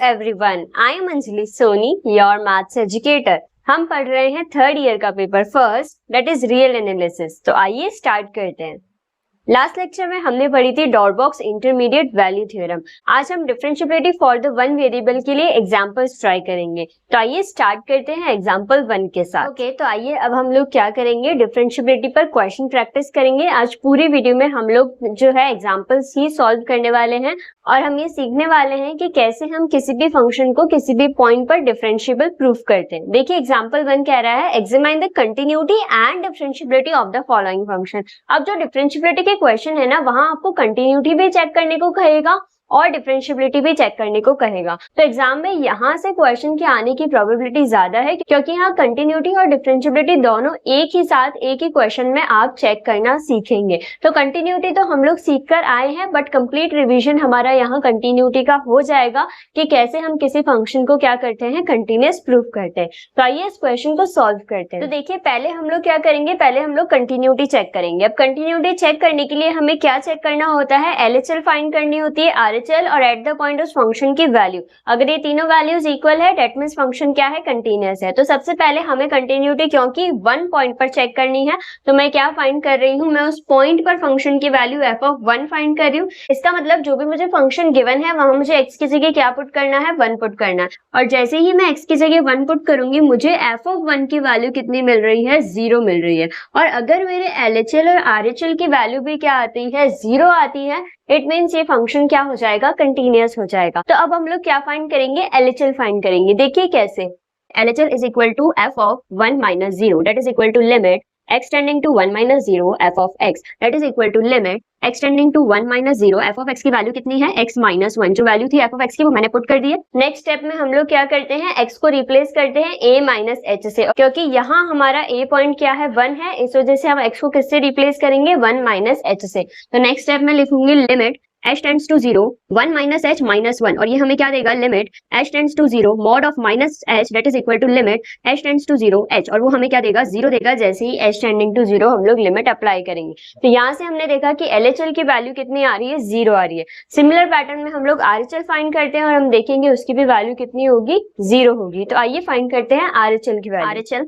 everyone, I am Anjali Soni, your maths educator. हम पढ़ रहे हैं थर्ड ईयर का paper first, that is real analysis. तो आइए स्टार्ट करते हैं। लास्ट लेक्चर में हमने पढ़ी थी डॉर्बॉक्स इंटरमीडिएट वैल्यू थ्योरम। आज हम differentiability for the one variable के लिए एग्जांपल्स ट्राई करेंगे। तो आइए स्टार्ट करते हैं एग्जांपल 1 के साथ। ओके, तो आइए अब हम लोग क्या करेंगे, डिफरेंशिएबिलिटी पर क्वेश्चन प्रैक्टिस करेंगे। आज पूरी वीडियो में हम लोग जो है एग्जांपल्स ही सॉल्व करने वाले हैं और हम ये सीखने वाले हैं कि कैसे हम किसी भी फंक्शन को किसी भी पॉइंट पर डिफरेंशिएबल प्रूफ करते हैं। देखिए एग्जांपल 1 कह रहा है examine the continuity and differentiability of the following function. अब जो डिफरेंशिएबिलिटी के क्वेश्चन है ना, वहां आपको कंटिन्यूटी भी चेक करने को कहेगा और डिफरेंशिएबिलिटी भी चेक करने को कहेगा। तो एग्जाम में यहाँ से क्वेश्चन के आने की प्रोबेबिलिटी ज्यादा है क्योंकि यहाँ कंटिन्यूटी और डिफरेंशिएबिलिटी दोनों एक ही साथ एक ही क्वेश्चन में आप चेक करना सीखेंगे। तो कंटिन्यूटी तो हम लोग सीख कर आए हैं, बट कंप्लीट रिवीजन हमारा यहाँ कंटिन्यूटी का हो जाएगा कि कैसे हम किसी फंक्शन को क्या करते हैं, कंटिन्यूअस प्रूफ करते हैं। तो आइए इस क्वेश्चन को सॉल्व करते हैं। तो देखिए पहले हम लोग क्या करेंगे, पहले हम लोग कंटिन्यूटी चेक करेंगे। अब कंटिन्यूटी चेक करने के लिए हमें क्या चेक करना होता है, LHL फाइंड करनी होती है, RHL और एट द पॉइंट उस फंक्शन की वैल्यू। अगर ये तीनों वैल्यूज इक्वल है दैट मींस फंक्शन क्या है, कंटीन्यूअस है। तो सबसे पहले हमें कंटिन्यूटी क्योंकि वन पॉइंट पर चेक करनी है तो मैं क्या फाइंड कर रही हूँ, मैं उस पॉइंट पर फंक्शन की वैल्यू f(1) फाइंड कर रही हूँ। इसका मतलब जो भी मुझे फंक्शन गिवन है वहां मुझे x की जगह क्या पुट करना है, 1 पुट करना है। और जैसे ही मैं x की जगह 1 पुट करूंगी मुझे f(1) की वैल्यू कितनी मिल रही है, 0 मिल रही है। और अगर मेरे LHL और RHL की वैल्यू भी क्या आती है, 0 आती है, इट मीन्स ये फंक्शन क्या हो जाएगा, कंटीन्यूअस हो जाएगा। तो अब हम लोग क्या फाइंड करेंगे, LHL फाइंड करेंगे। देखिए कैसे, LHL is equal to f(1 - 0) that is equal to limit x tending to 1 - 0 f(x) that is equal to limit x tending to 1 - 0 f(x) की वैल्यू कितनी है, x - 1। जो वैल्यू थी f(x) की वो मैंने पुट कर दी है। नेक्स्ट स्टेप में हम लोग क्या करते हैं, x को रिप्लेस करते हैं a - h से, क्योंकि यहाँ हमारा a पॉइंट क्या है, 1 है, इस वजह से हम x को किससे रिप्लेस करेंगे, 1 - h से। तो नेक्स्ट स्टेप में लिखूंगी limit h tends to 0 1 - h - 1 और ये हमें क्या देगा, limit h tends to 0 mod of -h that is equal to limit h tends to 0 h और वो हमें क्या देगा, 0 देगा। जैसे ही h टेंडिंग टू 0 हम लोग लिमिट अप्लाई करेंगे तो यहाँ से हमने देखा कि LHL की वैल्यू कितनी आ रही है, 0 आ रही है। सिमिलर पैटर्न में हम लोग RHL फाइंड करते हैं और हम देखेंगे उसकी भी वैल्यू कितनी होगी, 0 होगी। तो आइए फाइंड करते हैं RHL की value. RHL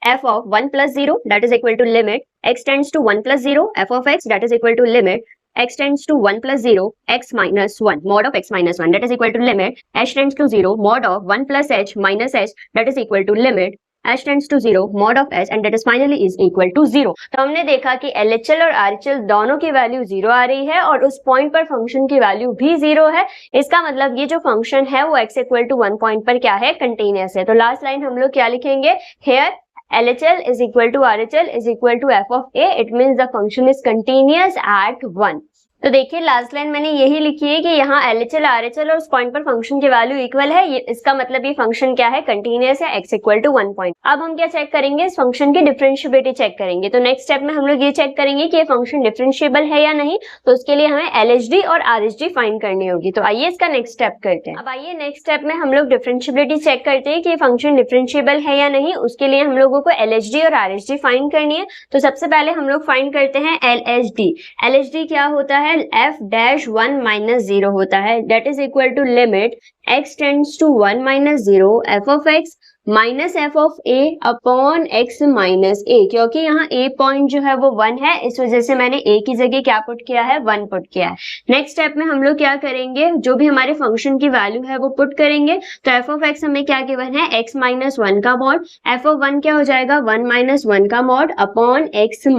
f(1 + 0) that is equal to limit x tends to 1 + 0 f(x) that is equal to limit x tends to 1 + 0 x - 1 mod of x - 1 that is equal to limit h tends to 0 mod of 1 + h - h that is equal to limit h tends to 0 mod of h and that is finally is equal to 0। तो हमने देखा कि LHL और RHL दोनों की value 0 आ रही है और उस पॉइंट पर फंक्शन की वैल्यू भी 0 है। इसका मतलब ये जो फंक्शन है वो x = 1 पॉइंट पर क्या है, कंटीन्यूअस है। तो लास्ट लाइन हम लोग क्या लिखेंगे, here LHL is equal to RHL is equal to f of a, it means the function is continuous at 1। तो देखिए लास्ट लाइन मैंने यही लिखी है कि यहाँ LHL RHL और उस पॉइंट पर फंक्शन की वैल्यू इक्वल है। ये इसका मतलब ये फंक्शन क्या है, कंटीन्यूअस है, x = 1 पॉइंट। अब हम क्या चेक करेंगे, इस फंक्शन की डिफरेंशिएबिलिटी चेक करेंगे। तो नेक्स्ट स्टेप में हम लोग ये चेक करेंगे कि ये फंक्शन डिफरेंशिएबल है या नहीं। तो उसके लिए हमें LHD और RHD फाइंड करनी होगी। तो आइए इसका नेक्स्ट स्टेप करते हैं। अब आइए नेक्स्ट स्टेप में हम लोग डिफरेंशिएबिलिटी चेक करते हैं कि ये फंक्शन डिफरेंशिएबल है या नहीं। उसके लिए हम लोगों को LHD और RHD फाइंड करनी है। तो सबसे पहले हम लोग फाइंड करते हैं LHD। LHD क्या होता है, f(1 - 0) होता है, that is equal to limit x tends to 1 - 0 f(x) minus f of a upon x minus a। क्योंकि यहाँ a पॉइंट जो है वो 1 है, इस वजह से मैंने a की जगह क्या पुट किया है, 1 पुट किया है। नेक्स्ट स्टेप में हम लोग क्या करेंगे, जो भी हमारे फंक्शन की वैल्यू है वो पुट करेंगे। तो f of x हमें क्या गिवन है, x - 1 का मॉड, f of 1 क्या हो जाएगा, 1 - 1 का मॉड अपॉन x -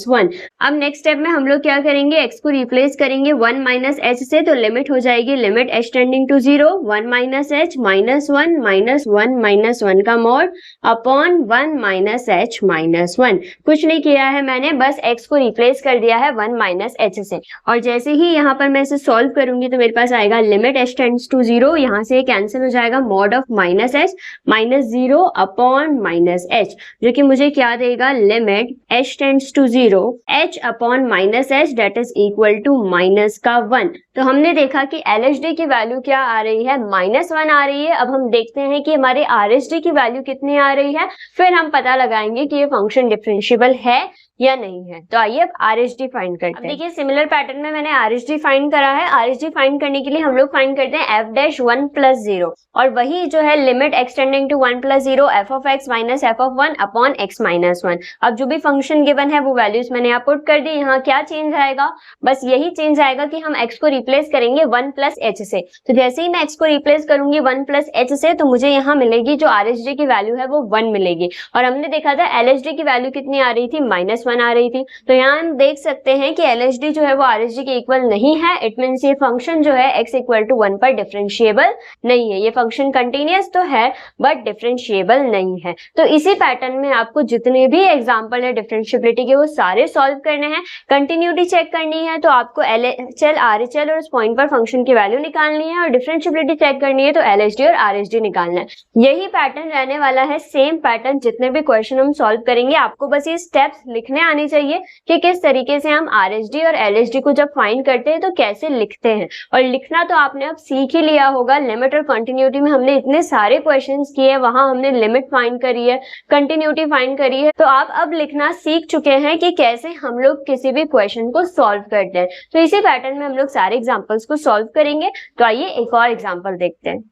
1। अब नेक्स्ट स्टेप में हम लोग क्या करेंगे, x को रिप्लेस करेंगे 1 - h से, तो लिमिट हो जाएगी limit h tending to 0 1 - h - 1 - 1 का मॉड अपॉन 1 - h - 1। कुछ नहीं किया है मैंने, बस x को रिप्लेस कर दिया है 1 - h से। और जैसे ही यहाँ पर मैं इसे सॉल्व करूंगी तो मेरे पास आएगा लिमिट h टेंड्स टू 0, यहाँ से कैंसिल हो जाएगा, mod of -h -0 upon -h, जो कि मुझे क्या देगा, limit h tends to 0 h upon -h that is equal to -1। तो हमने देखा कि LHD की वैल्यू क्या आ रही है, -1 आ रही है। अब हम देखते हैं कि हमारे RHD की वैल्यू कितनी आ रही है, फिर हम पता लगाएंगे कि ये फंक्शन डिफरेंशिएबल है या नहीं है। तो आइए अब RHD फाइंड करते हैं। देखिए सिमिलर पैटर्न में मैंने RHD फाइंड करा है। RHD फाइंड करने के लिए हम लोग फाइंड करते हैं f'(1 + 0) और वही जो है limit x tending to 1 + 0 f(x - f(1) upon x - 1। अब जो भी फंक्शन गिवन है वो वैल्यूज मैंने यहाँ पुट कर दी। यहाँ क्या चेंज आएगा, बस यही चेंज आएगा कि हम x को रिप्लेस करेंगे 1 + h से। तो जैसे ही मैं x को रिप्लेस करूंगी 1 + h से, तो मुझे यहाँ मिलेगी जो RHD की वैल्यू है वो 1 मिलेगी। और हमने देखा था LHD की वैल्यू कितनी आ रही थी, -1 आ रही थी। तो यहाँ हम देख सकते हैं कि LHD जो है वो RHD के इक्वल नहीं है। इट मीन्स ये फंक्शन जो है x = 1 पर डिफरेंशिएबल नहीं है। ये फंक्शन कंटिन्यूअस तो है बट डिफरेंशिएबल नहीं है। तो इसी पैटर्न में आपको जितने भी एग्जांपल है डिफरेंशिएबिलिटी के वो सारे सॉल्व करने हैं। कंटिन्यूटी चेक करनी है तो आपको LHL, RHL और उस पॉइंट पर फंक्शन की वैल्यू निकालनी है, और डिफरेंशिएबिलिटी चेक करनी है तो LHD और RHD निकालना है। यही पैटर्न रहने वाला है, सेम पैटर्न जितने भी क्वेश्चन हम सॉल्व करेंगे। आपको बस ये स्टेप्स लिखने आने चाहिए कि किस तरीके से हम RHD और LHD को जब फाइंड करते हैं तो कैसे लिखते हैं। और लिखना तो आपने अब सीख ही लिया होगा। लिमिट और कंटिन्यूटी में हमने इतने सारे क्वेश्चंस किए, वहां हमने लिमिट फाइंड करी है, कंटिन्यूटी फाइंड करी है। तो आप अब लिखना सीख चुके हैं कि कैसे हम लोग किसी भी क्वेश्चन को सॉल्व करते हैं। तो इसी पैटर्न में हम लोग सारे एग्जांपल्स को सॉल्व करेंगे। तो आइए एक और एग्जांपल देखते हैं।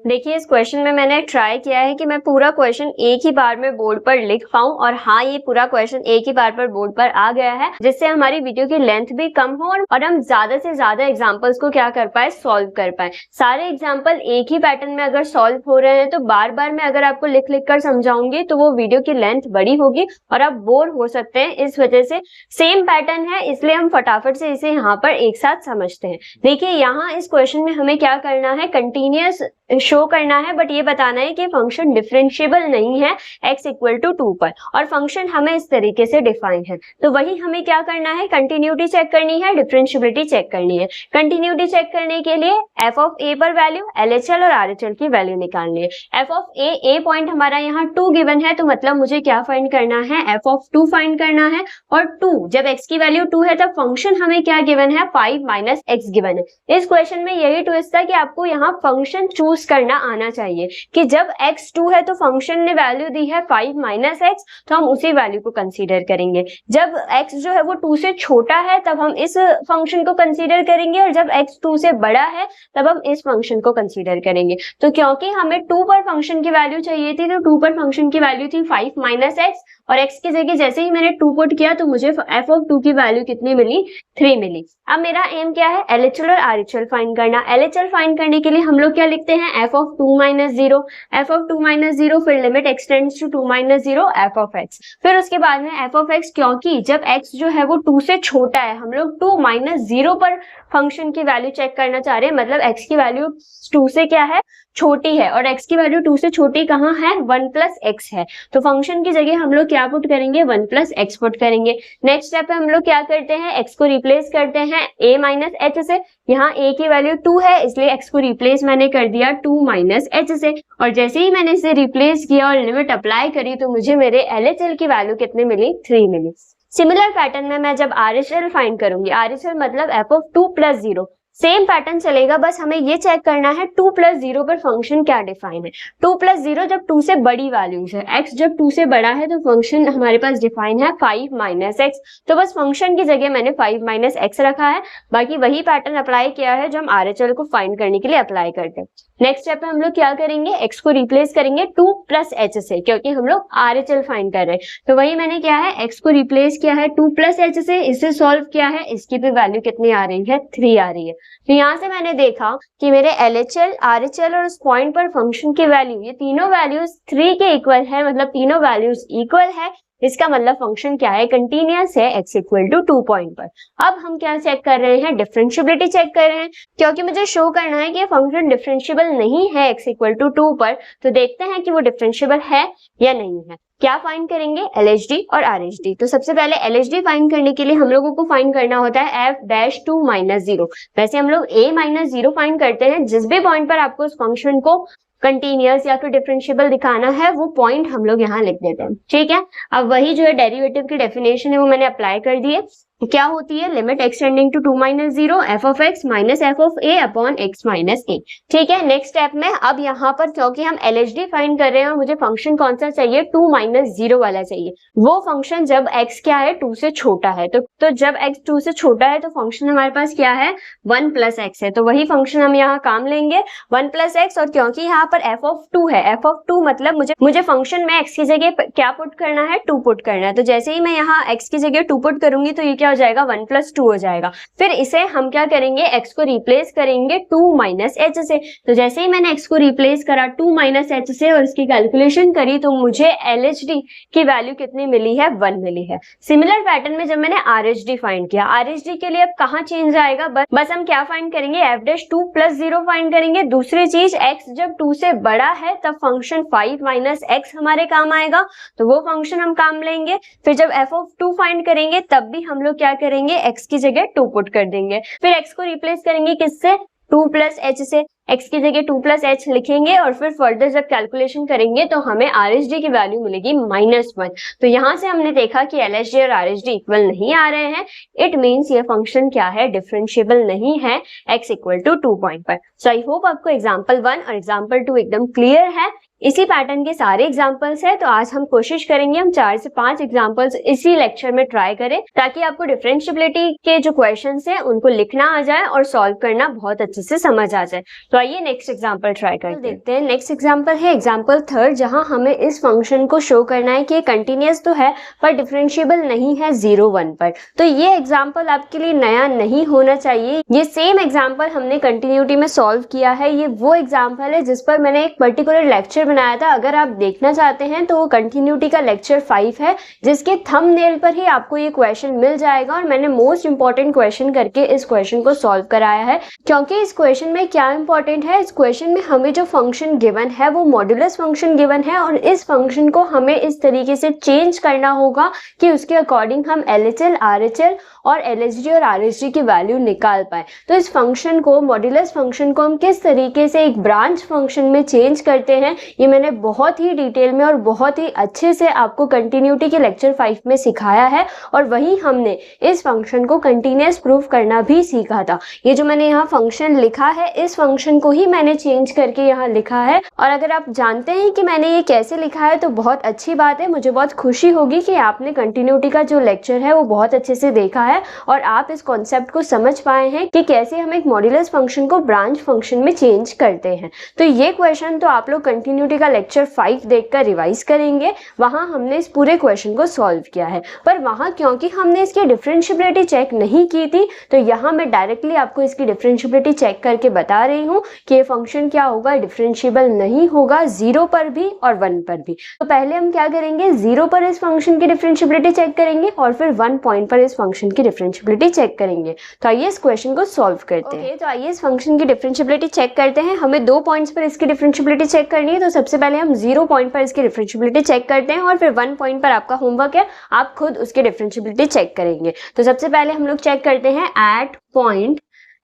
देखिए इस क्वेश्चन में मैंने ट्राई किया है कि मैं पूरा क्वेश्चन एक ही बार में बोर्ड पर लिख पाऊं, और हाँ ये पूरा क्वेश्चन एक ही बार पर बोर्ड पर आ गया है, जिससे हमारी वीडियो की लेंथ भी कम हो और हम ज्यादा से ज्यादा एग्जांपल्स को क्या कर पाए, सॉल्व कर पाए। सारे एग्जांपल एक ही पैटर्न में अगर सॉल्व हो रहे हैं तो बार बार मैं अगर आपको लिख लिख कर समझाऊंगी तो वो वीडियो की लेंथ बड़ी होगी और आप बोर हो सकते हैं। इस वजह से सेम पैटर्न है, इसलिए हम फटाफट से इसे यहाँ पर एक साथ समझते हैं। देखिए यहाँ इस क्वेश्चन में हमें क्या करना है, कंटिन्यूअस शो करना है, बट ये बताना है कि फंक्शन डिफरेंशिएबल नहीं है x = 2 पर, और फंक्शन हमें इस तरीके से डिफाइन है। तो वही हमें क्या करना है, कंटिन्यूटी चेक करनी है, डिफरेंशिएबिलिटी चेक करनी है। कंटिन्यूटी चेक करने के लिए f(a) पर वैल्यू, LHL और RHL की वैल्यू निकालनी है। f(a) पॉइंट हमारा यहाँ 2 गिवन है, तो मतलब मुझे क्या फाइंड करना है, f(2) फाइंड करना है। और 2 जब x की वैल्यू 2 है तब फंक्शन हमें क्या गिवन है, 5 - x गिवन है। इस क्वेश्चन में यही ट्विस्ट था कि आपको यहाँ फंक्शन चूज करना आना चाहिए कि जब x 2 है तो फंक्शन ने वैल्यू दी है 5 - x, तो हम उसी वैल्यू को कंसीडर करेंगे। जब x जो है वो 2 से छोटा है तब हम इस फंक्शन को कंसीडर करेंगे, और जब x 2 से बड़ा है तब हम इस फंक्शन को कंसीडर करेंगे। तो क्योंकि हमें 2 पर फंक्शन की वैल्यू चाहिए थी, तो 2 पर फंक्शन की वैल्यू थी 5 - x, और x की जगह जैसे ही मैंने 2 पुट किया तो मुझे f(2) की वैल्यू कितनी मिली, 3 मिली। अब मेरा एम क्या है, LHL और RHL फाइंड करना। LHL फाइंड करने के लिए हम लोग क्या लिखते हैं, f(2 - 0), f(2 - 0), फिर लिमिट एक्सटेंड्स टू 2 - 0 f(x), फिर उसके बाद में f(x), क्योंकि जब x जो है वो 2 से छोटा है, हम लोग 2 - 0 पर फंक्शन की वैल्यू चेक करना चाह रहे हैं, मतलब x की वैल्यू 2 से क्या है, छोटी है, और x की वैल्यू 2 से छोटी कहाँ है, 1 + x है। तो फंक्शन की जगह हम लोग क्या पुट करेंगे, 1 + x पुट करेंगे। नेक्स्ट स्टेप पे हम लोग क्या करते हैं, x को रिप्लेस करते हैं a - h से। यहाँ a की वैल्यू 2 है, इसलिए x को रिप्लेस मैंने कर दिया 2 - h से, और जैसे ही मैंने इसे रिप्लेस किया और लिमिट अप्लाई करी तो मुझे मेरे LHL की वैल्यू कितनी मिली, 3 मिली। सिमिलर पैटर्न में मैं जब RHL फाइंड करूंगी, RHL मतलब f(2 + 0), सेम पैटर्न चलेगा, बस हमें ये चेक करना है 2 + 0 पर फंक्शन क्या डिफाइन है। 2 + 0 जब 2 से बड़ी वैल्यूज है, x जब 2 से बड़ा है तो फंक्शन हमारे पास डिफाइन है 5 - x, तो बस फंक्शन की जगह मैंने 5 - x रखा है। बाकी वही पैटर्न अप्लाई किया है जो हम RHL को फाइंड करने के लिए अप्लाई करते हैं। नेक्स्ट स्टेप में हम लोग क्या करेंगे, x को रिप्लेस करेंगे 2 + h से, क्योंकि हम लोग RHL फाइंड कर रहे हैं। तो वही मैंने क्या है, x को रिप्लेस किया है 2 + h से, इसे सॉल्व किया है, इसकी भी वैल्यू कितनी आ रही है, 3 आ रही है। तो यहाँ से मैंने देखा कि मेरे LHL, RHL और उस पॉइंट पर फंक्शन की वैल्यू, ये तीनों वैल्यूज 3 के इक्वल है, मतलब तीनों वैल्यूज इक्वल है। इसका मतलब फंक्शन क्या है, कंटीन्यूअस है x = 2 पॉइंट पर। अब हम क्या चेक कर रहे हैं, डिफरेंशिएबिलिटी चेक कर रहे हैं, क्योंकि मुझे शो करना है कि फंक्शन डिफरेंशिएबल नहीं है x = 2 पर। तो देखते हैं कि वो डिफरेंशिएबल है या नहीं है। क्या फाइंड करेंगे, LHD और RHD। तो सबसे पहले LHD फाइंड करने के लिए हम लोगों को फाइंड करना होता है f(2 - 0). वैसे हम लोग a - 0 फाइंड करते हैं, जिस भी पॉइंट पर आपको उस फंक्शन को कंटीन्यूअस या फिर डिफरेंशिएबल दिखाना है वो पॉइंट हम लोग यहाँ लिख देते हैं, ठीक है। अब वही जो है डेरिवेटिव की डेफिनेशन है वो मैंने अप्लाई कर दी है। क्या होती है, limit X tending to 2 minus 0 F of X minus F of A upon X minus A. ठीक है, नेक्स्ट स्टेप में अब यहाँ पर क्योंकि हम LHD फाइंड कर रहे हैं और मुझे फंक्शन कौन सा चाहिए, 2 माइनस 0 वाला चाहिए, वो फंक्शन जब x क्या है 2 से छोटा है। तो जब x 2 से छोटा है तो फंक्शन हमारे पास क्या है 1 प्लस एक्स है, तो वही फंक्शन हम यहाँ काम लेंगे 1 प्लस एक्स। और क्योंकि यहाँ पर एफ ऑफ 2 है, एफ ऑफ 2 मतलब मुझे फंक्शन में x की जगह क्या पुट करना है, 2 पुट करना है। तो जैसे ही मैं यहाँ x की जगह 2 पुट करूंगी तो ये क्या हो जाएगा 1 प्लस 2 हो जाएगा। फिर इसे हम क्या करेंगे, x को रिप्लेस करेंगे 2 माइनस h से। तो जैसे ही मैंने x को रिप्लेस करा 2 माइनस h से और इसकी कैलकुलेशन करी तो मुझे LHD की वैल्यू कितनी मिली है, 1 मिली है। सिमिलर पैटर्न में जब मैंने RHD फाइंड किया, RHD के लिए अब कहाँ चेंज आएगा, बस हम क्या फाइंड करेंगे, f डैश 2 प्लस 0 फाइंड करेंगे। दूसरी चीज x जब 2 से बड़ा है तब फंक्शन 5 माइनस x हमारे काम आएगा, तो वो फंक्शन हम काम लेंगे। फिर जब f ऑफ 2 फाइंड करेंगे तब भी हम लोग क्या करेंगे, x की जगह 2 पुट कर देंगे। फिर x को रिप्लेस करेंगे किससे, 2 प्लस h से, x की जगह 2 प्लस h लिखेंगे और फिर फर्दर जब कैलकुलेशन करेंगे तो हमें RHD की वैल्यू मिलेगी -1। तो यहाँ से हमने देखा कि LHD और RHD इक्वल नहीं आ रहे हैं, इट मीन्स ये फंक्शन क्या है, डिफरेंशिएबल नहीं है x इक्वल टू 2 पॉइंट पर। सो आई होप आपको एग्जाम्पल 1 और एग्जाम्पल 2 एकदम क्लियर है। इसी पैटर्न के सारे एग्जाम्पल्स है, तो आज हम कोशिश करेंगे हम 4 से 5 एग्जाम्पल्स इसी लेक्चर में ट्राई करें ताकि आपको डिफरेंशिएबिलिटी के जो क्वेश्चंस हैं उनको लिखना आ जाए और सॉल्व करना बहुत अच्छे से समझ आ जाए। तो आइए नेक्स्ट एग्जाम्पल ट्राई करके देखते हैं। नेक्स्ट एग्जाम्पल है एग्जाम्पल 3, जहां हमें इस फंक्शन को शो करना है कि कंटिन्यूअस तो है पर डिफरेंशिएबल नहीं है 0, 1 पर। तो ये एग्जाम्पल आपके लिए नया नहीं होना चाहिए। ये सेम एग्जाम्पल हमने कंटिन्यूटी में सॉल्व किया है। ये वो एग्जाम्पल है जिस पर मैंने एक पर्टिकुलर लेक्चर बनाया था। अगर आप देखना चाहते हैं तो वो कंटिन्यूटी का लेक्चर 5 है, जिसके थंबनेल पर ही आपको ये क्वेश्चन मिल जाएगा और मैंने मोस्ट इंपॉर्टेंट क्वेश्चन करके इस क्वेश्चन को सॉल्व कराया है। क्योंकि इस क्वेश्चन में क्या इंपॉर्टेंट है, इस क्वेश्चन में हमें जो फंक्शन गिवन है वो मॉड्यूलस फंक्शन गिवन है और इस फंक्शन को हमें इस तरीके से चेंज करना होगा कि उसके अकॉर्डिंग हम LHL, RHL और LHD और RHD की वैल्यू निकाल पाए। तो इस फंक्शन को, मॉड्यूलस फंक्शन को हम किस तरीके से एक ब्रांच फंक्शन में चेंज करते हैं, ये मैंने बहुत ही डिटेल में और बहुत ही अच्छे से आपको कंटिन्यूटी के लेक्चर 5 में सिखाया है। और वहीं हमने इस फंक्शन को कंटिन्यूअस प्रूफ करना भी सीखा था। ये जो मैंने यहाँ फंक्शन लिखा है, इस फंक्शन को ही मैंने चेंज करके यहाँ लिखा है। और अगर आप जानते हैं कि मैंने ये कैसे लिखा है तो बहुत अच्छी बात है, मुझे बहुत खुशी होगी कि आपने कंटिन्यूटी का जो लेक्चर है वो बहुत अच्छे से देखा है और आप इस कॉन्सेप्ट को समझ पाए हैं कि कैसे हम एक मॉड्यूलस फंक्शन को ब्रांच फंक्शन में चेंज करते हैं। तो ये क्वेश्चन तो आप लोग कंटिन्यूटी का लेक्चर 5 देखकर रिवाइज करेंगे, वहां हमने इस पूरे क्वेश्चन को सॉल्व किया है। पर वहां क्योंकि हमने इसकी डिफरेंशिएबिलिटी चेक नहीं की थी तो यहाँ मैं डायरेक्टली आपको इसकी डिफरेंशिएबिलिटी चेक करके बता रही हूँ कि ये फंक्शन क्या होगा, डिफरेंशिएबल नहीं होगा 0 पर भी और 1 पर भी। तो पहले हम क्या करेंगे, 0 पर इस फंक्शन की डिफरेंशिएबिलिटी चेक करेंगे और फिर 1 पॉइंट पर इस फंक्शन की डिफरेंशिएबिलिटी चेक करेंगे। तो आइए इस क्वेश्चन को सॉल्व करते हैं। तो आइए इस फंक्शन की डिफरेंशिएबिलिटी चेक करते हैं। हमें 2 पॉइंट्स पर इसकी डिफरेंशिएबिलिटी चेक करनी है। तो सबसे पहले हम 0 पॉइंट पर इसकी डिफरेंशिएबिलिटी चेक करते हैं और फिर 1 पॉइंट पर आपका होमवर्क है, आप खुद उसकी डिफरेंशिएबिलिटी चेक करेंगे। तो सबसे पहले हम लोग चेक करते हैं at point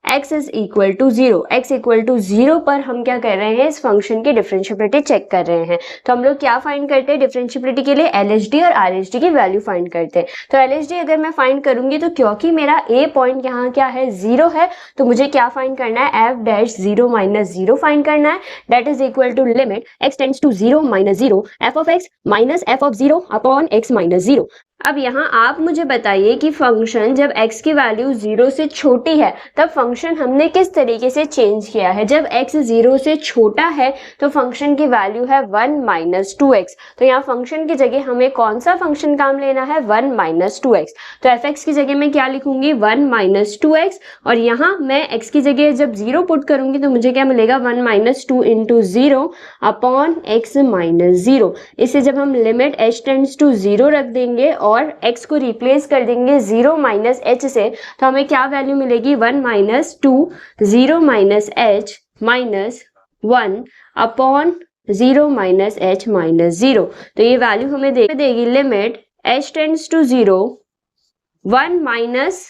x is equal to 0, x equal to 0 पर हम क्या कर रहे हैं, इस फंक्शन की डिफरेंशिएबिलिटी चेक कर रहे हैं। तो हम लोग क्या फाइंड करते हैं, डिफरेंशिएबिलिटी के लिए LHD और RHD की वैल्यू फाइंड करते हैं। तो LHD अगर मैं फाइंड करूंगी तो क्योंकि मेरा a पॉइंट यहाँ क्या है 0 है, तो मुझे क्या फाइंड करना है, f डैश 0 माइनस 0 फाइंड करना है। That is equal to limit x tends to 0 minus 0 f of x minus f of 0 upon x minus 0। अब यहाँ आप मुझे बताइए कि फंक्शन जब x की वैल्यू 0 से छोटी है तब फंक्शन हमने किस तरीके से चेंज किया है। जब x 0 से छोटा है तो फंक्शन की वैल्यू है 1 माइनस 2x। तो यहाँ फंक्शन की जगह हमें कौन सा फंक्शन काम लेना है, 1 माइनस 2x। तो fx की जगह मैं क्या लिखूंगी, 1 माइनस 2x और यहाँ मैं x की जगह जब 0 पुट करूंगी तो मुझे क्या मिलेगा, 1 minus 2 into 0 upon x minus 0। इसे जब हम लिमिट h टेंड्स टू 0 रख देंगे और x को रिप्लेस कर देंगे 0 माइनस h से, तो हमें क्या वैल्यू मिलेगी, 1 minus 2 0 minus h minus 1 upon 0 minus h minus 0। तो ये वैल्यू हमें देगी limit h tends to 0 1 minus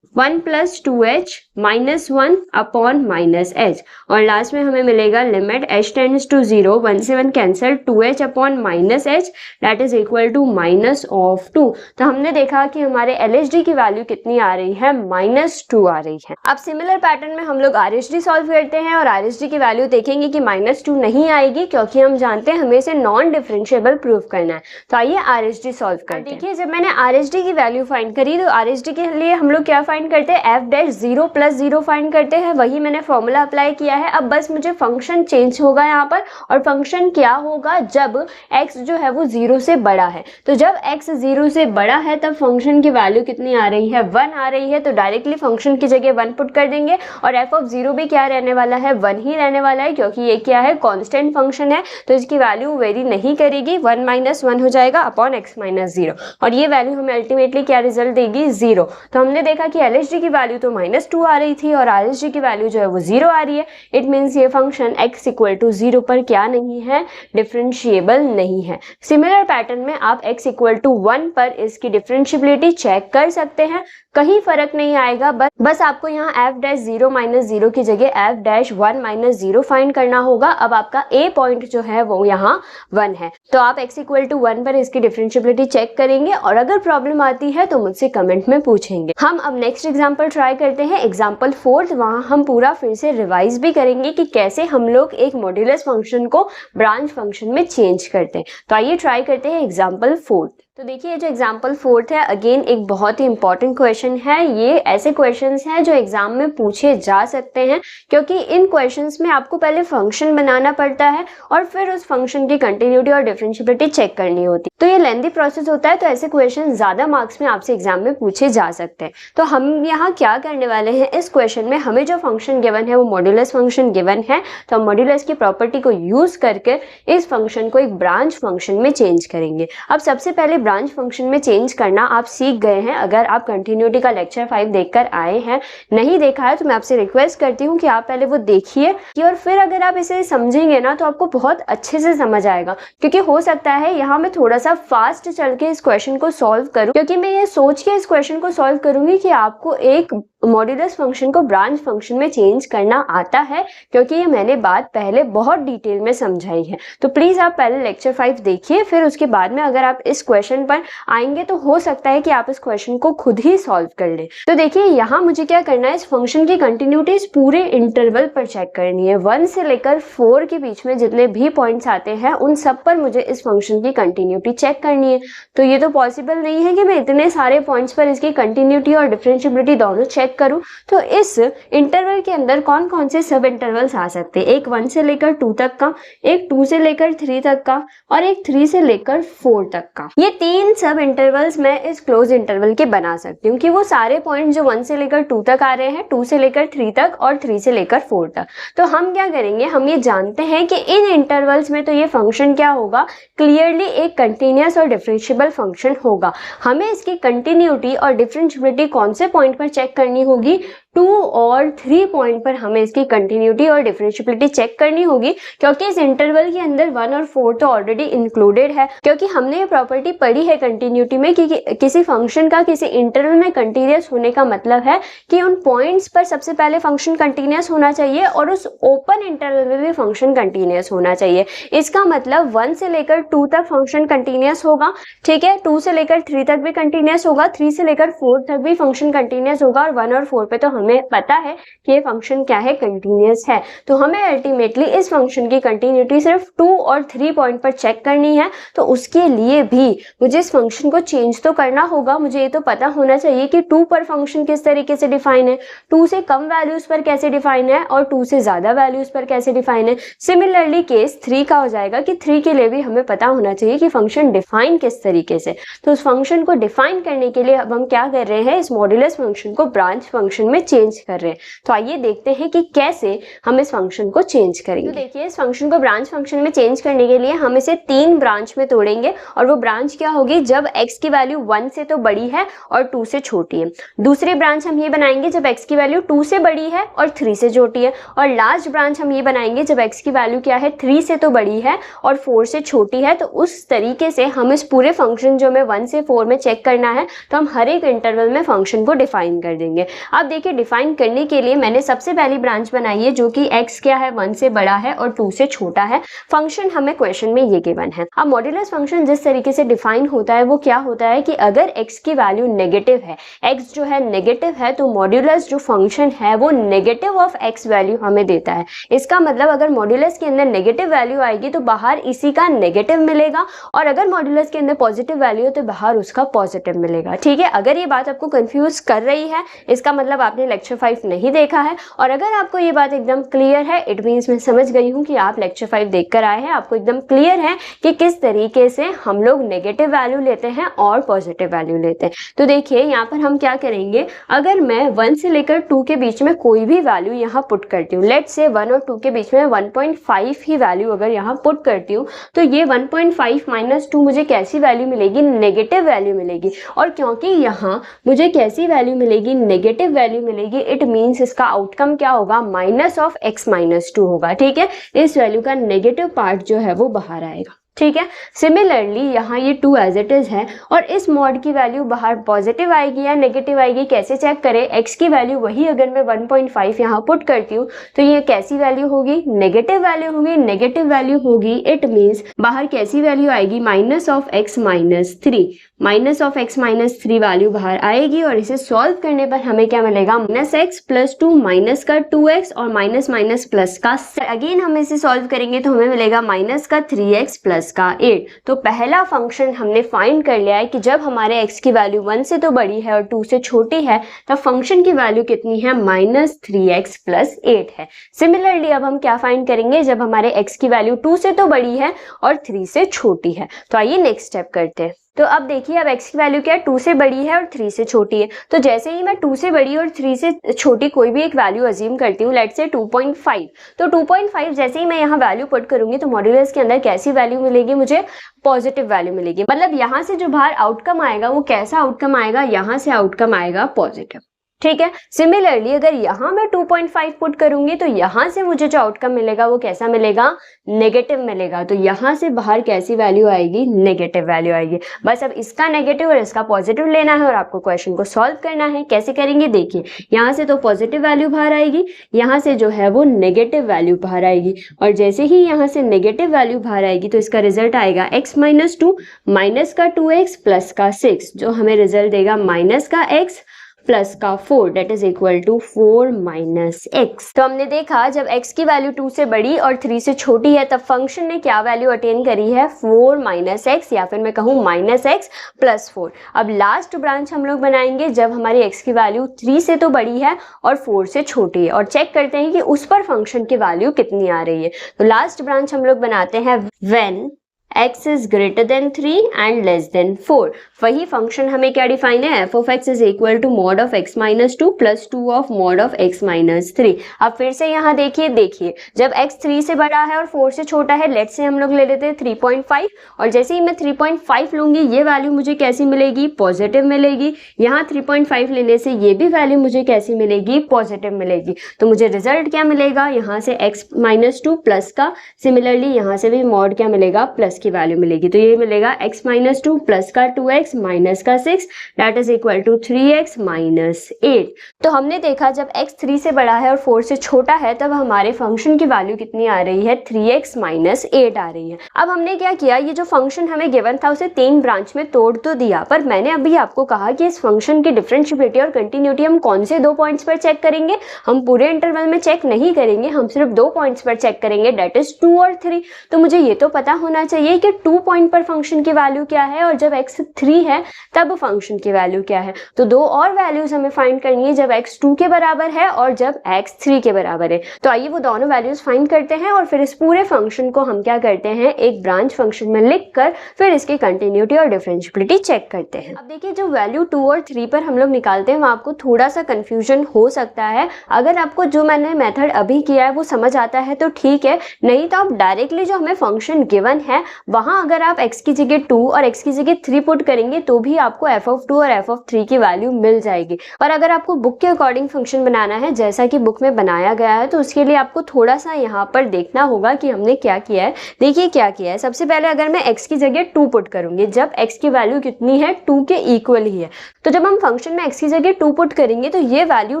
1 plus 2h minus 1 upon minus h, और लास्ट में हमें मिलेगा लिमिट h टेंड्स टू 0, 1 से 1 cancel, 2h upon minus h that is equal to minus of 2। तो हमने देखा कि हमारे LHD की वैल्यू कितनी आ रही है, -2 आ रही है। अब सिमिलर पैटर्न में हम लोग RHD सॉल्व करते हैं और RHD की वैल्यू देखेंगे कि -2 नहीं आएगी, क्योंकि हम जानते हैं हमें इसे नॉन डिफरेंशिएबल प्रूव करना है। तो आइए RHD सॉल्व करते हैं। देखिए, जब मैंने RHD की वैल्यू फाइंड करी तो RHD के लिए हम लोग क्या फाइंड करते हैं, f डैश 0 प्लस 0 फाइंड करते हैं। वही मैंने फॉर्मूला अप्लाई किया है। अब बस मुझे फंक्शन चेंज होगा यहाँ पर, और फंक्शन क्या होगा, जब x जो है वो 0 से बड़ा है। तो जब x 0 से बड़ा है तब फंक्शन की वैल्यू कितनी आ रही है, 1 आ रही है। तो डायरेक्टली फंक्शन की जगह 1 पुट कर देंगे, और f ऑफ 0 भी क्या रहने वाला है, 1 ही रहने वाला है, क्योंकि ये क्या है, कांस्टेंट फंक्शन है। तो इसकी वैल्यू वेरी नहीं करेगी, 1 माइनस 1 हो जाएगा अपॉन x माइनस 0, और ये वैल्यू हमें अल्टीमेटली क्या रिजल्ट देगी, 0। तो हमने देखा कि LHD की वैल्यू तो -2 आ रही थी और RHD की वैल्यू जो है वो 0 आ रही है। इट मीन्स ये फंक्शन x इक्वल टू 0 पर क्या नहीं है, डिफरेंशिएबल नहीं है। सिमिलर पैटर्न में आप x इक्वल टू 1 पर इसकी डिफरेंशिएबिलिटी चेक कर सकते हैं, कहीं फर्क नहीं आएगा। बस आपको यहाँ f डैश 0 माइनस 0 की जगह f डैश 1 माइनस 0 फाइंड करना होगा। अब आपका a पॉइंट जो है वो यहाँ 1 है, तो आप x इक्वल टू 1 पर इसकी डिफरेंशिएबिलिटी चेक करेंगे, और अगर प्रॉब्लम आती है तो मुझसे कमेंट में पूछेंगे। हम अब नेक्स्ट एग्जाम्पल ट्राई करते हैं, एग्जाम्पल 4। वहाँ हम पूरा फिर से रिवाइज भी करेंगे कि कैसे हम लोग एक मॉड्यूलस फंक्शन को ब्रांच फंक्शन में चेंज करते हैं। तो आइए ट्राई करते हैं एग्जाम्पल 4। तो देखिए, जो एग्जाम्पल 4 है, अगेन एक बहुत ही इंपॉर्टेंट क्वेश्चन है। ये ऐसे क्वेश्चंस हैं जो एग्जाम में पूछे जा सकते हैं, क्योंकि इन क्वेश्चंस में आपको पहले फंक्शन बनाना पड़ता है और फिर उस फंक्शन की कंटिन्यूटी और डिफरेंशिएबिलिटी चेक करनी होती है। तो ये लेंथी प्रोसेस होता है, तो ऐसे क्वेश्चन ज्यादा मार्क्स में आपसे एग्जाम में पूछे जा सकते हैं। तो हम यहाँ क्या करने वाले हैं, इस क्वेश्चन में हमें जो फंक्शन गिवन है वो मॉड्यूलस फंक्शन गिवन है, तो हम मॉड्यूलस की प्रॉपर्टी को यूज करके इस फंक्शन को एक ब्रांच फंक्शन में चेंज करेंगे। अब सबसे पहले ब्रांच फंक्शन में चेंज करना आप सीख गए हैं। अगर आप कंटिन्यूटी का लेक्चर 5 देखकर आए हैं, नहीं देखा है तो मैं आपसे रिक्वेस्ट करती हूँ कि आप पहले वो देखिए, और फिर अगर आप इसे समझेंगे ना तो आपको बहुत अच्छे से समझ आएगा। क्योंकि हो सकता है यहाँ मैं थोड़ा सा फास्ट चल के इस क्वेश्चन को सॉल्व करूँ, क्योंकि मैं ये सोच के इस क्वेश्चन को सॉल्व करूंगी कि आपको एक मॉड्यूलस फंक्शन को ब्रांच फंक्शन में चेंज करना आता है, क्योंकि ये मैंने बात पहले बहुत डिटेल में समझाई है। तो प्लीज आप पहले लेक्चर 5 देखिए, फिर उसके बाद में अगर आप इस क्वेश्चन पर आएंगे तो हो सकता है कि आप इस क्वेश्चन को खुद ही सॉल्व कर ले। तो देखिए, यहाँ मुझे क्या करना है, इस फंक्शन की कंटिन्यूटी इस पूरे इंटरवल पर चेक करनी है। 1 से लेकर 4 के बीच में जितने भी पॉइंट्स आते हैं उन सब पर मुझे इस फंक्शन की कंटिन्यूटी चेक करनी है। तो ये तो पॉसिबल नहीं है कि मैं इतने सारे पॉइंट्स पर इसकी कंटिन्यूटी और डिफरेंशिएबिलिटी दोनों चेक करूं। तो इस इंटरवल के अंदर कौन कौन से सब इंटरवल्स आ सकते हैं, एक 1 से लेकर 2 तक का, एक 2 से लेकर 3 तक का, और एक 3 से लेकर 4 तक का। ये 3 सब इंटरवल्स मैं इस क्लोज इंटरवल के बना सकती हूँ कि वो सारे पॉइंट जो 1 से लेकर 2 तक आ रहे हैं, 2 से लेकर 3 तक और 3 से लेकर 4 तक। तो हम क्या करेंगे, हम ये जानते हैं कि इन इंटरवल्स में तो ये फंक्शन क्या होगा, क्लियरली एक कंटिन्यूअस और डिफरेंशिएबल फंक्शन होगा। हमें इसकी कंटिन्यूटी और डिफरेंशिएबिलिटी कौन से पॉइंट पर चेक करनी होगी, 2 और 3 पॉइंट पर हमें इसकी कंटिन्यूटी और डिफरेंशिएबिलिटी चेक करनी होगी, क्योंकि इस इंटरवल के अंदर 1 और 4 तो ऑलरेडी इंक्लूडेड है। क्योंकि हमने ये प्रॉपर्टी पढ़ी है कंटिन्यूटी में कि किसी फंक्शन का किसी इंटरवल में कंटिन्यूअस होने का मतलब है कि उन पॉइंट्स पर सबसे पहले फंक्शन कंटिन्यूअस होना चाहिए और उस ओपन इंटरवल में भी फंक्शन कंटिन्यूअस होना चाहिए। इसका मतलब 1 से लेकर 2 तक फंक्शन कंटिन्यूअस होगा, ठीक है, 2 से लेकर 3 तक भी कंटिन्यूअस होगा, 3 से लेकर 4 तक भी फंक्शन कंटिन्यूअस होगा, और 1 और 4 पे तो हमें पता है कि ये फंक्शन क्या है, कंटिन्यूअस है। तो हमें अल्टीमेटली इस फंक्शन की कंटिन्यूटी सिर्फ 2 और 3 पॉइंट पर चेक करनी है। तो उसके लिए भी मुझे इस फंक्शन को चेंज तो करना होगा। मुझे ये तो पता होना चाहिए कि 2 पर फंक्शन किस तरीके से डिफाइन है, 2 से कम वैल्यूज पर कैसे डिफाइन है और 2 से ज्यादा वैल्यूज पर कैसे डिफाइन है। सिमिलरली केस 3 का हो जाएगा कि 3 के लिए भी हमें पता होना चाहिए कि फंक्शन डिफाइन किस तरीके से। तो उस फंक्शन को डिफाइन करने के लिए अब हम क्या कर रहे हैं, इस मॉड्यूलस फंक्शन को ब्रांच फंक्शन में चेंज कर रहे हैं। तो आइए देखते हैं कि कैसे हम इस फंक्शन को चेंज करेंगे। तो देखिए, इस फंक्शन को ब्रांच फंक्शन में चेंज करने के लिए हम इसे 3 ब्रांच में तोड़ेंगे, और वो ब्रांच क्या होगी, जब x की वैल्यू 1 से तो बड़ी है और 2 से छोटी है। दूसरी ब्रांच हम ये बनाएंगे जब x की वैल्यू 2 से बड़ी है और 3 से छोटी है, और लास्ट ब्रांच हम ये बनाएंगे जब x की वैल्यू क्या है, 3 से तो बड़ी है और 4 से छोटी है। तो उस तरीके से हम इस पूरे फंक्शन जो हमें 1 से 4 में चेक करना है, तो हम हर एक इंटरवल में फंक्शन को डिफाइन कर देंगे। अब देखिए, डिफाइन करने के लिए मैंने सबसे पहली ब्रांच बनाई है जो कि x क्या है, 1 से बड़ा है और 2 से छोटा है। फंक्शन हमें क्वेश्चन में ये गिवन है। अब मॉड्यूलस फंक्शन जिस तरीके से डिफाइन होता है वो क्या होता है कि अगर x की वैल्यू नेगेटिव है, x जो है नेगेटिव है, तो मॉड्यूलस जो फंक्शन है वो नेगेटिव ऑफ x वैल्यू हमें देता है। इसका मतलब अगर मॉड्यूलस के अंदर नेगेटिव वैल्यू आएगी तो बाहर इसी का नेगेटिव मिलेगा, और अगर मॉड्यूलस के अंदर पॉजिटिव वैल्यू है तो बाहर उसका पॉजिटिव मिलेगा। ठीक है, अगर ये बात आपको कंफ्यूज कर रही है इसका मतलब आपने लेक्चर 5 नहीं देखा है, और अगर आपको ये बात एकदम क्लियर है इट मीन्स मैं समझ गई हूँ कि आप लेक्चर 5 देखकर आए हैं, आपको एकदम क्लियर है कि किस तरीके से हम लोग नेगेटिव वैल्यू लेते हैं और पॉजिटिव वैल्यू लेते हैं। तो देखिए, यहाँ पर हम क्या करेंगे, अगर मैं 1 से लेकर 2 के बीच में कोई भी वैल्यू यहाँ पुट करती हूँ, लेट्स से 1 और 2 के बीच में 1.5 ही वैल्यू अगर यहाँ पुट करती हूँ, तो ये 1.5 माइनस 2 मुझे कैसी वैल्यू मिलेगी, नेगेटिव वैल्यू मिलेगी। और क्योंकि यहाँ मुझे कैसी वैल्यू मिलेगी, नेगेटिव वैल्यू मिलेगी, इट मीन्स इसका आउटकम क्या होगा, माइनस ऑफ x माइनस 2 होगा। ठीक है, इस वैल्यू का नेगेटिव पार्ट जो है वो बाहर आएगा। ठीक है, सिमिलरली यहाँ ये 2 एज इट इज है, और इस मॉड की वैल्यू बाहर पॉजिटिव आएगी या नेगेटिव आएगी, कैसे चेक करें, x की वैल्यू वही अगर मैं 1.5 यहाँ पुट करती हूँ तो ये कैसी वैल्यू होगी, नेगेटिव वैल्यू होगी। नेगेटिव वैल्यू होगी इट मीन्स बाहर कैसी वैल्यू आएगी, minus of x minus 3, minus of x minus 3 value बाहर आएगी, और इसे सॉल्व करने पर हमें क्या मिलेगा, माइनस x प्लस 2, माइनस का 2x और माइनस माइनस प्लस का, अगेन हम इसे सॉल्व करेंगे तो हमें मिलेगा माइनस का 3x प्लस का 8। तो पहला फंक्शन हमने फाइंड कर लिया है कि जब हमारे x की वैल्यू 1 से तो बड़ी है और 2 से छोटी है तब फंक्शन की वैल्यू कितनी है, माइनस 3x प्लस 8 है। सिमिलरली अब हम क्या फाइंड करेंगे, जब हमारे x की वैल्यू 2 से तो बड़ी है और 3 से छोटी है। तो आइए नेक्स्ट स्टेप करते हैं। तो अब देखिए, अब x की वैल्यू क्या है, 2 से बड़ी है और 3 से छोटी है। तो जैसे ही मैं 2 से बड़ी और 3 से छोटी कोई भी एक वैल्यू अज्यूम करती हूँ, लेट्स से 2.5, तो 2.5 जैसे ही मैं यहाँ वैल्यू पुट करूंगी तो मॉड्यूलस के अंदर कैसी वैल्यू मिलेगी, मुझे पॉजिटिव वैल्यू मिलेगी। मतलब यहाँ से जो बाहर आउटकम आएगा वो कैसा आउटकम आएगा, यहाँ से आउटकम आएगा पॉजिटिव। ठीक है, सिमिलरली अगर यहाँ मैं 2.5 पुट करूंगी तो यहाँ से मुझे जो आउटकम मिलेगा वो कैसा मिलेगा, नेगेटिव मिलेगा। तो यहाँ से बाहर कैसी वैल्यू आएगी, नेगेटिव वैल्यू आएगी। बस अब इसका नेगेटिव और इसका पॉजिटिव लेना है और आपको क्वेश्चन को सॉल्व करना है। कैसे करेंगे, देखिए, यहाँ से तो पॉजिटिव वैल्यू बाहर आएगी, यहाँ से जो है वो नेगेटिव वैल्यू बाहर आएगी, और जैसे ही यहाँ से नेगेटिव वैल्यू बाहर आएगी तो इसका रिजल्ट आएगा x माइनस 2, माइनस का 2x प्लस का 6, जो हमें रिजल्ट देगा माइनस का x प्लस का 4, that is equal to 4 minus x। तो हमने देखा जब x की वैल्यू 2 से बड़ी और 3 से छोटी है तब फंक्शन ने क्या वैल्यू अटेन करी है, 4 माइनस x, या फिर मैं कहूँ माइनस x प्लस 4। अब लास्ट ब्रांच हम लोग बनाएंगे जब हमारी x की वैल्यू 3 से तो बड़ी है और 4 से छोटी है, और चेक करते हैं कि उस पर फंक्शन की वैल्यू कितनी आ रही है। तो लास्ट ब्रांच हम लोग बनाते हैं when x is greater than 3 and less than 4। वही फंक्शन हमें क्या डिफाइन है, f of x is equal to mod of x minus 2 plus 2 of mod of x minus 3। अब फिर से यहाँ देखिए जब x 3 से बड़ा है और 4 से छोटा है, लेट्स से हम लोग ले लेते हैं 3.5, और जैसे ही मैं 3.5 लूंगी ये वैल्यू मुझे कैसी मिलेगी, पॉजिटिव मिलेगी। यहाँ 3.5 लेने से ये भी वैल्यू मुझे कैसी मिलेगी, पॉजिटिव मिलेगी। तो मुझे रिजल्ट क्या मिलेगा, यहाँ से x माइनस 2 प्लस का, सिमिलरली यहाँ से भी मॉड क्या मिलेगा, प्लस की वैल्यू मिलेगी। तो ये मिलेगा x माइनस 2 प्लस का 2x माइनस का 6, that is equal to 3x minus 8। तो हमने देखा जब x 3 से बड़ा है और 4 से छोटा है तब हमारे फंक्शन की वैल्यू कितनी आ रही है, 3x माइनस 8 आ रही है। अब हमने क्या किया, ये जो फंक्शन हमें गिवन था उसे 3 ब्रांच में तोड़ तो दिया, पर मैंने अभी आपको कहा कि इस फंक्शन की डिफरेंशिएबिलिटी और कंटिन्यूटी हम कौन से 2 पॉइंट्स पर चेक करेंगे, हम पूरे इंटरवल में चेक नहीं करेंगे, हम सिर्फ 2 पॉइंट्स पर चेक करेंगे, दैट इज 2 और 3। तो मुझे ये तो पता होना चाहिए कि 2 पॉइंट पर फंक्शन की वैल्यू क्या है, और जब x 3 3 है तब फंक्शन की वैल्यू क्या है। तो दो और वैल्यूज हमें फाइंड करनी है, जब x 2 के बराबर है और जब x 3 के बराबर है। तो आइए वो दोनों वैल्यूज फाइंड करते हैं और फिर इस पूरे फंक्शन को हम क्या करते हैं, एक ब्रांच फंक्शन में लिखकर फिर इसकी कंटिन्यूटी और डिफरेंशियबिलिटी चेक करते हैं। अब देखिए जो वैल्यू 2 और 3 पर हम लोग निकालते हैं वहाँ आपको थोड़ा सा कंफ्यूजन हो सकता है। अगर आपको जो मैंने मेथड अभी किया है वो समझ आता है तो ठीक है, नहीं तो आप डायरेक्टली जो हमें फंक्शन गिवन है वहां अगर आप x की जगह 2 और x की जगह 3 पुट करेंगे तो भी आपको f(2) और f(3) की वैल्यू मिल जाएगी। और अगर आपको बुक के अकॉर्डिंग फंक्शन बनाना है जैसा कि बुक में बनाया गया है तो उसके लिए आपको थोड़ा सा यहाँ पर देखना होगा कि हमने क्या किया है। देखिए क्या किया है, सबसे पहले अगर मैं x की जगह 2 पुट करूंगी, जब x की वैल्यू कितनी है 2 के इक्वल ही है, तो जब हम फंक्शन में x की जगह 2 पुट करेंगे तो ये वैल्यू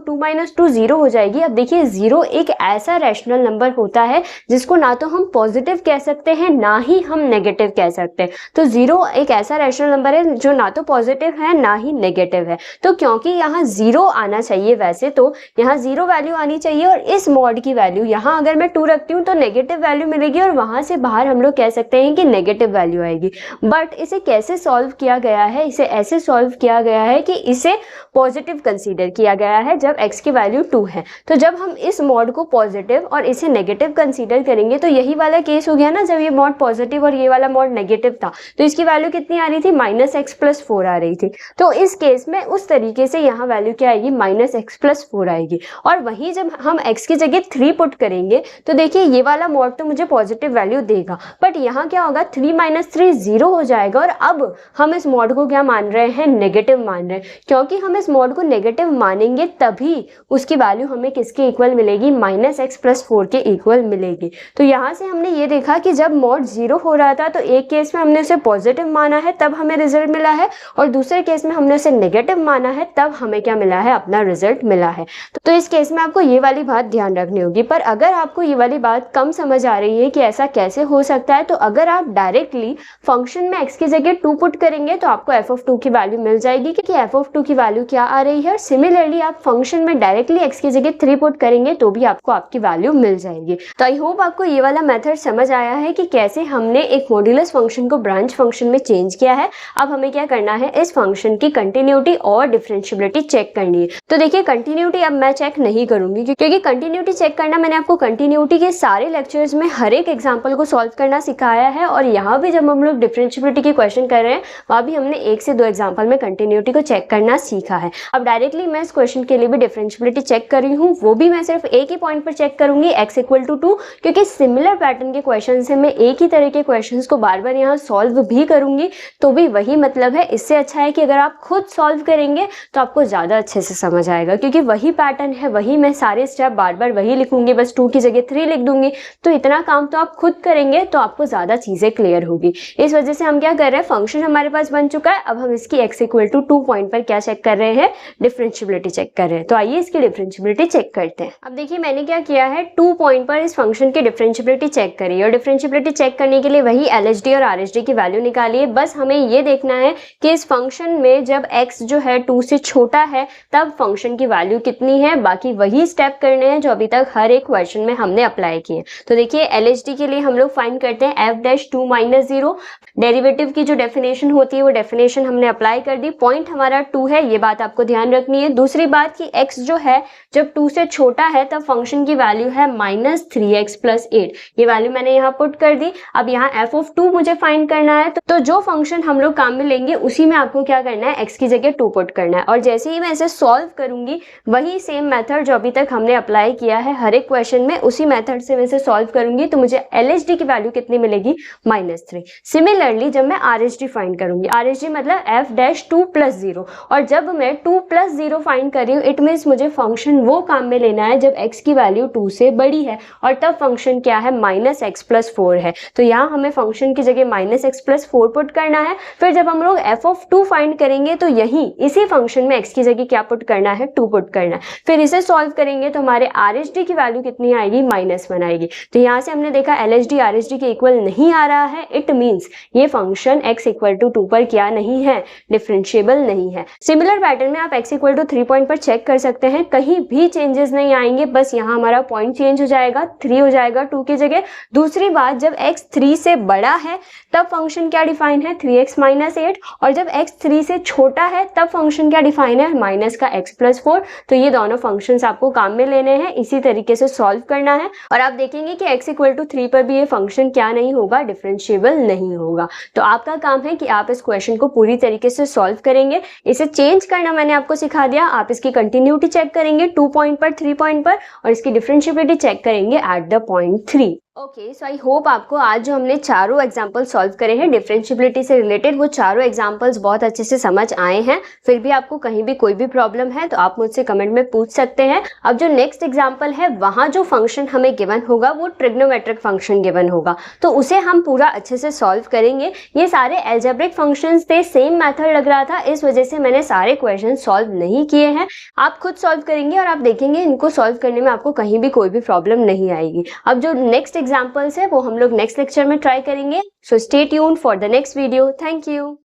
2 - 2 0 हो जाएगी। अब देखिए 0 एक ऐसा रैशनल नंबर होता है जिसको ना तो हम पॉजिटिव कह सकते हैं ना ही हम नेगेटिव कह सकते हैं। तो 0 एक ऐसा रैशनल नंबर है जो ना तो पॉजिटिव है ना ही नेगेटिव है। तो क्योंकि यहाँ 0 आना चाहिए, वैसे तो यहाँ 0 वैल्यू आनी चाहिए और इस मॉड की वैल्यू यहाँ अगर मैं 2 रखती हूँ तो नेगेटिव वैल्यू मिलेगी और वहां से बाहर हम लोग कह सकते हैं कि नेगेटिव वैल्यू आएगी। बट इसे कैसे सॉल्व किया गया है, इसे ऐसे सॉल्व किया गया है कि इसे पॉजिटिव कंसीडर किया गया है जब x की वैल्यू 2 है। तो जब हम इस मॉड को पॉजिटिव और इसे नेगेटिव कंसीडर करेंगे तो यही वाला केस हो गया ना, जब ये मॉड पॉजिटिव और ये वाला मॉड नेगेटिव था तो इसकी वैल्यू कितनी आ रही थी, -x+4 आ रही थी। तो इस केस में उस तरीके से यहाँ वैल्यू क्या आएगी, -x+4 आएगी। और वहीं जब हम x की जगह 3 पुट करेंगे तो देखिए ये वाला मॉड तो मुझे पॉजिटिव वैल्यू देगा, बट यहाँ क्या होगा 3 - 3 0 हो जाएगा और अब हम इस मॉड को क्या मान रहे हैं, नेगेटिव मान रहे हैं। क्योंकि हम इस मॉड को नेगेटिव मानेंगे तभी उसकी वैल्यू हमें किसके इक्वल मिलेगी, -x+4 के इक्वल मिलेगी। तो यहाँ से हमने ये देखा कि जब मॉड 0 हो रहा था तो एक केस में हमने उसे पॉजिटिव माना है तब हमें रिजल्ट मिला है और दूसरे केस में हमने उसे नेगेटिव माना है तब हमें क्या मिला है, अपना रिजल्ट मिला है। तो इस केस में आपको ये वाली बात ध्यान रखनी होगी। पर अगर आपको ये वाली बात कम समझ आ रही है कि ऐसा कैसे हो सकता है, तो अगर आप डायरेक्टली फंक्शन में x की जगह 2 पुट करेंगे तो आपको f(2) की वैल्यू मिल जाएगी कि f(2) की वैल्यू क्या आ रही है। सिमिलरली आप फंक्शन में डायरेक्टली x की जगह 3 पुट करेंगे तो भी आपको आपकी वैल्यू मिल जाएगी। तो आई होप आपको ये वाला मेथड समझ आया है कि कैसे हमने एक मॉड्यूलस फंक्शन को ब्रांच फंक्शन में चेंज किया है। अब हमें क्या करना है, इस फंक्शन की कंटिन्यूटी और डिफरेंशियबिलिटी चेक करनी है। तो देखिए कंटिन्यूटी अब मैं चेक नहीं करूंगी क्योंकि कंटिन्यूटी चेक करना मैंने आपको कंटिन्यूटी के सारे लेक्चर्स में हर एक एग्जांपल को सॉल्व करना सिखाया है और यहाँ भी जब हम लोग डिफरेंशियबिलिटी के क्वेश्चन कर रहे हैं वहाँ भी हमने 1 से 2 एग्जांपल में कंटिन्यूटी को चेक करना सीखा है। अब डायरेक्टली मैं इस क्वेश्चन के लिए भी डिफरेंशियबिलिटी चेक कर रही हूँ, वो भी मैं सिर्फ एक ही पॉइंट पर चेक करूंगी, x = 2, क्योंकि सिमिलर पैटर्न के क्वेश्चन से मैं एक ही तरह के क्वेश्चंस को बार बार यहाँ सॉल्व भी करूंगी तो भी वही मतलब है। इससे अच्छा है कि अगर आप खुद सॉल्व करेंगे तो आपको ज़्यादा अच्छे से समझ आएगा, क्योंकि वही पैटर्न है, वही मैं सारे स्टेप बार बार वही लिखूंगी, बस 2 की जगह 3 लिख दूंगी। तो इतना काम तो आप खुद करेंगे तो आपको ज़्यादा चीज़ें क्लियर होगी। इस वजह से हम क्या कर रहे हैं, फंक्शन हमारे पास बन चुका है, अब हम इसकी x = 2 पॉइंट पर क्या चेक कर रहे हैं, डिफरेंशियबिलिटी चेक कर रहे हैं। तो आइए इसकी डिफरेंशियबिलिटी चेक करते हैं। अब देखिए मैंने क्या किया है, 2 पॉइंट पर इस फंक्शन की डिफरेंशियबिलिटी चेक करी और डिफरेंशियबिलिटी चेक करने के लिए वही LHD और RHD की वैल्यू निकाली है। बस हमें ये देखना है कि इस फंक्शन में जब x जो है 2 से छोटा है तब फंक्शन की वैल्यू कितनी है। बाकी वही स्टेप करने हैं जो अभी तक हर एक क्वेश्चन में हमने अप्लाई किए। तो देखिए LHD के लिए हम लोग फाइंड करते हैं f'(2 - 0। डेरिवेटिव की जो डेफिनेशन होती है वो डेफिनेशन हमने अप्लाई कर दी। पॉइंट हमारा 2 है, ये बात आपको ध्यान रखनी है। दूसरी बात कि x जो है जब 2 से छोटा है तब फंक्शन की वैल्यू है -3x + 8। ये वैल्यू मैंने यहाँ पुट कर दी। अब यहाँ f(2) मुझे फाइंड करना है, तो जो फंक्शन हम लोग काम में लेंगे उसी में आपको क्या करना है, x की जगह 2 पुट करना है। और जैसे ही मैं इसे सॉल्व करूंगी वही सेम मेथड जो अभी तक हमने अप्लाई किया है हर एक क्वेश्चन में, उसी मेथड से मैं इसे सॉल्व करूंगी तो मुझे LHD की वैल्यू कितनी मिलेगी, -3। सिमिलरली जब मैं RHD फाइंड करूंगी, RHD मतलब f'(2 + 0, और जब मैं 2 + 0 फाइंड कर रही हूँ इट मीन्स मुझे फंक्शन वो काम में लेना है जब x की वैल्यू 2 से बड़ी है और तब फंक्शन क्या है, -x+4 है। तो यहाँ हमें फंक्शन की जगह -x+4 पुट करना है। फिर जब हम लोग f(2) फाइंड करेंगे तो यही इसी फंक्शन में x की जगह क्या पुट करना है, 2 पुट करना है। फिर इसे सॉल्व करेंगे तो हमारे RHD की वैल्यू कितनी आएगी, -1 आएगी। तो यहाँ से हमने देखा LHD RHD के इक्वल नहीं आ रहा है, इट मीन्स ये फंक्शन x इक्वल टू 2 पर क्या नहीं है, डिफरेंशिएबल नहीं है। सिमिलर पैटर्न में आप x इक्वल टू 3 पॉइंट पर चेक कर सकते हैं, कहीं भी चेंजेस नहीं आएंगे, बस यहाँ हमारा पॉइंट चेंज हो जाएगा, 3 हो जाएगा 2 की जगह। दूसरी बात, जब x 3 से बड़ा है तब फंक्शन क्या डिफाइन है, 3x माइनस 8, और जब x 3 से छोटा है तब फंक्शन क्या डिफाइन है, माइनस का x प्लस 4। तो ये दोनों फंक्शंस आपको काम में लेने हैं, इसी तरीके से सॉल्व करना है, और आप देखेंगे कि x इक्वल टू 3 पर भी ये फंक्शन क्या नहीं होगा, डिफरेंशिएबल नहीं होगा। तो आपका काम है कि आप इस क्वेश्चन को पूरी तरीके से सॉल्व करेंगे। इसे चेंज करना मैंने आपको सिखा दिया, आप इसकी कंटिन्यूटी चेक करेंगे 2 पॉइंट पर, 3 पॉइंट पर, और इसकी डिफरेंशिएबिलिटी चेक करेंगे at the point 3। Okay, so I hope आपको आज जो हमने चारों एग्जाम्पल सॉल्व करे हैं डिफरेंशिएबिलिटी से रिलेटेड, वो चारों एग्जाम्पल्स बहुत अच्छे से समझ आए हैं। फिर भी आपको कहीं भी कोई भी प्रॉब्लम है तो आप मुझसे कमेंट में पूछ सकते हैं। अब जो नेक्स्ट एग्जाम्पल है वहाँ जो फंक्शन हमें गिवन होगा वो ट्रिग्नोमेट्रिक फंक्शन गिवन होगा, तो उसे हम पूरा अच्छे से सॉल्व करेंगे। ये सारे एल्जेब्रिक फंक्शंस थे, सेम मेथड लग रहा था, इस वजह से मैंने सारे क्वेश्चन सॉल्व नहीं किए हैं। आप खुद सॉल्व करेंगे और आप देखेंगे इनको सॉल्व करने में आपको कहीं भी कोई भी प्रॉब्लम नहीं आएगी। अब जो नेक्स्ट एग्जाम्पल्स है वो हम लोग नेक्स्ट लेक्चर में ट्राई करेंगे। So stay tuned for the next video. Thank you.